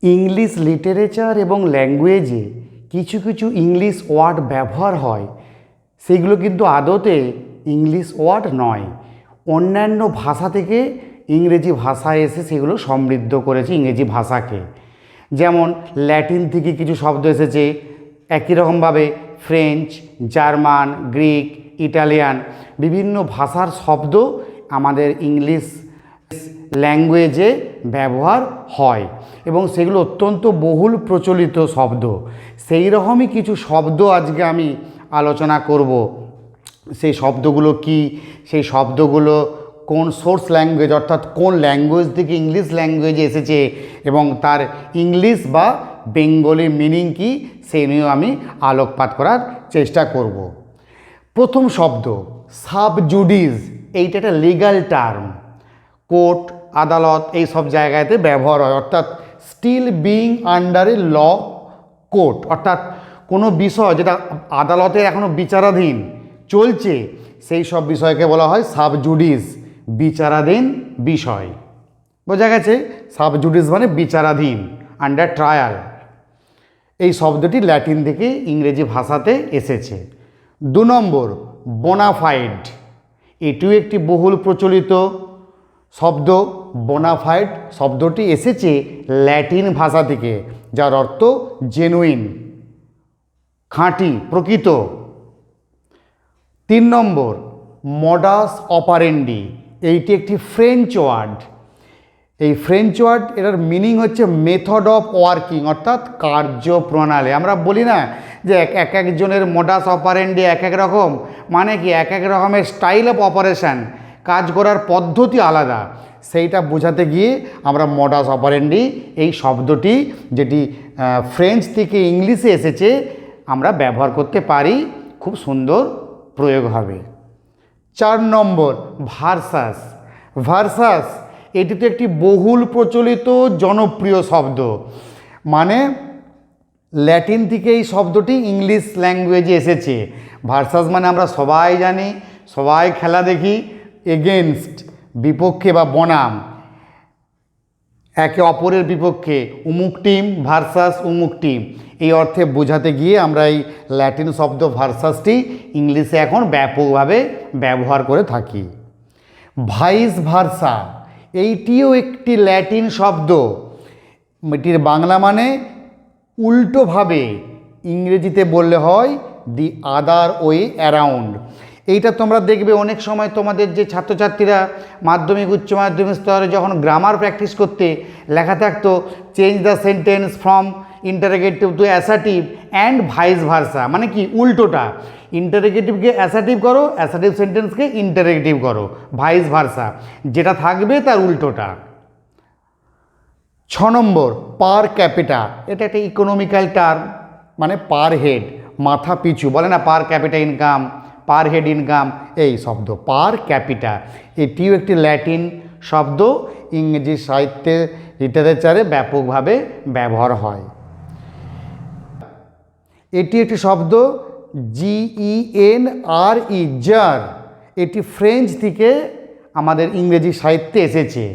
English literature এবং ল্যাঙ্গুয়েজে কিছু কিছু ইংলিশ ওয়ার্ড ব্যবহার হয়, সেগুলো কিন্তু আদতে ইংলিশ ওয়ার্ড নয়। অন্যান্য ভাষা থেকে ইংরেজি ভাষা এসে সেগুলো সমৃদ্ধ করেছে ইংরেজি ভাষাকে। যেমন ল্যাটিন থেকে কিছু শব্দ এসেছে, একই রকমভাবে ফ্রেঞ্চ, জার্মান, গ্রিক, ইটালিয়ান বিভিন্ন ভাষার শব্দ আমাদের ইংলিশ ল্যাঙ্গুয়েজে ব্যবহার হয় এবং সেগুলো অত্যন্ত বহুল প্রচলিত শব্দ। সেই রকমই কিছু শব্দ আজকে আমি আলোচনা করব। সেই শব্দগুলো কি, সেই শব্দগুলো কোন সোর্স ল্যাঙ্গুয়েজ অর্থাৎ কোন ল্যাঙ্গুয়েজ থেকে ইংলিশ ল্যাঙ্গুয়েজে এসেছে এবং তার ইংলিশ বা বেঙ্গলি মিনিং কি সেই নিয়েও আমি আলোকপাত করার চেষ্টা করব। প্রথম শব্দ সাব জুডিস, এইটা একটা লিগ্যাল টার্ম। কোর্ট, আদালত এই সব জায়গাতে ব্যবহার হয়, অর্থাৎ স্টিল বিং আন্ডার এ ল কোর্ট, অর্থাৎ কোনো বিষয় যেটা আদালতের এখনও বিচারাধীন চলছে সেই সব বিষয়কে বলা হয় সাব জুডিস, বিচারাধীন বিষয়। বোঝা গেছে? সাব জুডিস মানে বিচারাধীন, আন্ডার ট্রায়াল। এই শব্দটি ল্যাটিন থেকে ইংরেজি ভাষাতে এসেছে। 2 নম্বর বোনাফাইড, এটিও একটি বহুল প্রচলিত শব্দ। বোনাফাইড শব্দটি এসেছে ল্যাটিন ভাষা থেকে, যার অর্থ জেনুইন, খাঁটি, প্রকৃত। 3 নম্বর মডাস অপারেন্ডি, এইটি একটি ফ্রেঞ্চ ওয়ার্ড। এই ফ্রেঞ্চ ওয়ার্ড, এটার মিনিং হচ্ছে মেথড অফ ওয়ার্কিং, অর্থাৎ কার্যপ্রণালী। আমরা বলি না যে এক একজনের মডাস অপারেন্ডি এক এক রকম, মানে কি এক এক রকমের স্টাইল অফ অপারেশান, কাজ করার পদ্ধতি আলাদা। সেইটা বোঝাতে গিয়ে আমরা মডাস অপারেন্ডি এই শব্দটি, যেটি ফ্রেঞ্চ থেকে ইংলিশে এসেছে, আমরা ব্যবহার করতে পারি, খুব সুন্দর প্রয়োগ হবে। 4 নম্বর ভার্সাস। ভার্সাস এটি তো একটি বহুল প্রচলিত জনপ্রিয় শব্দ, মানে ল্যাটিন থেকে এই শব্দটি ইংলিশ ল্যাঙ্গুয়েজে এসেছে। ভার্সাস মানে আমরা সবাই জানি, সবাই খেলা দেখি, এগেনস্ট, বিপক্ষে বা বনাম, একে অপরের বিপক্ষে, উমুক টিম ভার্সাস উমুক টিম, এই অর্থে বোঝাতে গিয়ে আমরা এই ল্যাটিন শব্দ ভার্সাসটি ইংলিশে এখন ব্যাপকভাবে ব্যবহার করে থাকি। ভাইস ভার্সা, এইটিও একটি ল্যাটিন শব্দ। এটির বাংলা মানে উল্টোভাবে, ইংরেজিতে বললে হয় দি আদার ওয়ে অ্যারাউন্ড। এইটা তোমরা দেখবে অনেক সময় তোমাদের যে ছাত্রছাত্রীরা মাধ্যমিক উচ্চ মাধ্যমিক স্তরে যখন গ্রামার প্র্যাকটিস করতে লেখা থাকতো change the sentence from interrogative two assertive and vice versa, মানে কি উল্টোটা, ইন্টারোগেটিভকে অ্যাসার্টিভ করো, অ্যাসার্টিভ সেন্টেন্সকে ইন্টারোগেটিভ করো, ভাইস ভার্সা, যেটা থাকবে তার উল্টোটা। 6 নম্বর পার ক্যাপিটা, এটা একটা ইকোনমিক্যাল টার্ম, মানে পার হেড, মাথা পিছু, বলে না পার capital income, per head income, এই শব্দ পার ক্যাপিটা, এটিও একটি ল্যাটিন শব্দ, ইংরেজি সাহিত্যে লিটারেচারে ব্যাপকভাবে ব্যবহার হয়। এটি একটি শব্দ GENRE, জার, এটি ফ্রেঞ্চ থেকে আমাদের ইংরেজি সাহিত্যে এসেছে।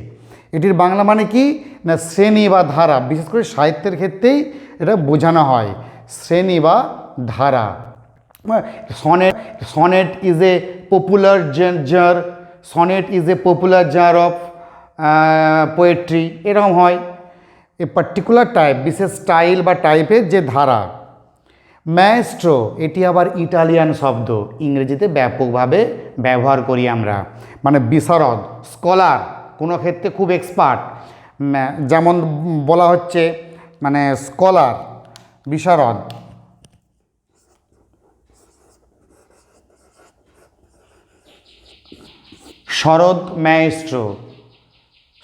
এটির বাংলা মানে কি না শ্রেণী বা ধারা, বিশেষ করে সাহিত্যের ক্ষেত্রেই এটা বোঝানো হয়, শ্রেণী বা ধারা। Sonnet is a popular genre, sonnet is a popular genre of poetry, এরকম হয়, এ পার্টিকুলার টাইপ, বিশেষ স্টাইল বা টাইপের যে ধারা। ম্যাস্ট্রো, এটি আবার ইটালিয়ান শব্দ, ইংরেজিতে ব্যাপকভাবে ব্যবহার করি আমরা, মানে বিশারদ, স্কলার, কোনো ক্ষেত্রে খুব এক্সপার্ট, যেমন বলা হচ্ছে মানে স্কলার, বিশারদ। শরৎ ম্যাস্ট্রো,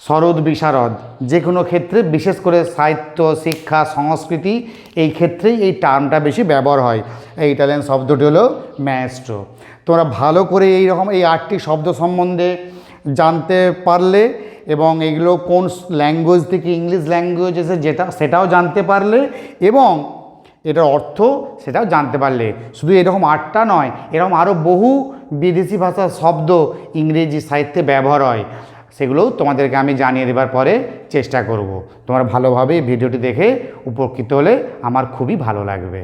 শরৎ বিশারদ, যে কোনো ক্ষেত্রে, বিশেষ করে সাহিত্য, শিক্ষা, সংস্কৃতি এই ক্ষেত্রেই এই টার্মটা বেশি ব্যবহার হয়। এই ইটালিয়ান শব্দটি হলো ম্যাস্ট্রো। তোমরা ভালো করে এই রকম এই 8টি শব্দ সম্বন্ধে জানতে পারলে এবং এগুলো কোন ল্যাঙ্গুয়েজ থেকে ইংলিশ ল্যাঙ্গুয়েজ এসে সেটাও জানতে পারলে এবং এটার অর্থ সেটাও জানতে পারলে। শুধু এরকম 8টা নয়, এরকম আরও বহু বিদেশি ভাষার শব্দ ইংরেজি সাহিত্যে ব্যবহার হয়। সেগুলোও তোমাদেরকে আমি জানিয়ে দেবার পরে চেষ্টা করব। তোমরা ভালোভাবে ভিডিওটি দেখে উপকৃত হলে আমার খুবই ভালো লাগবে।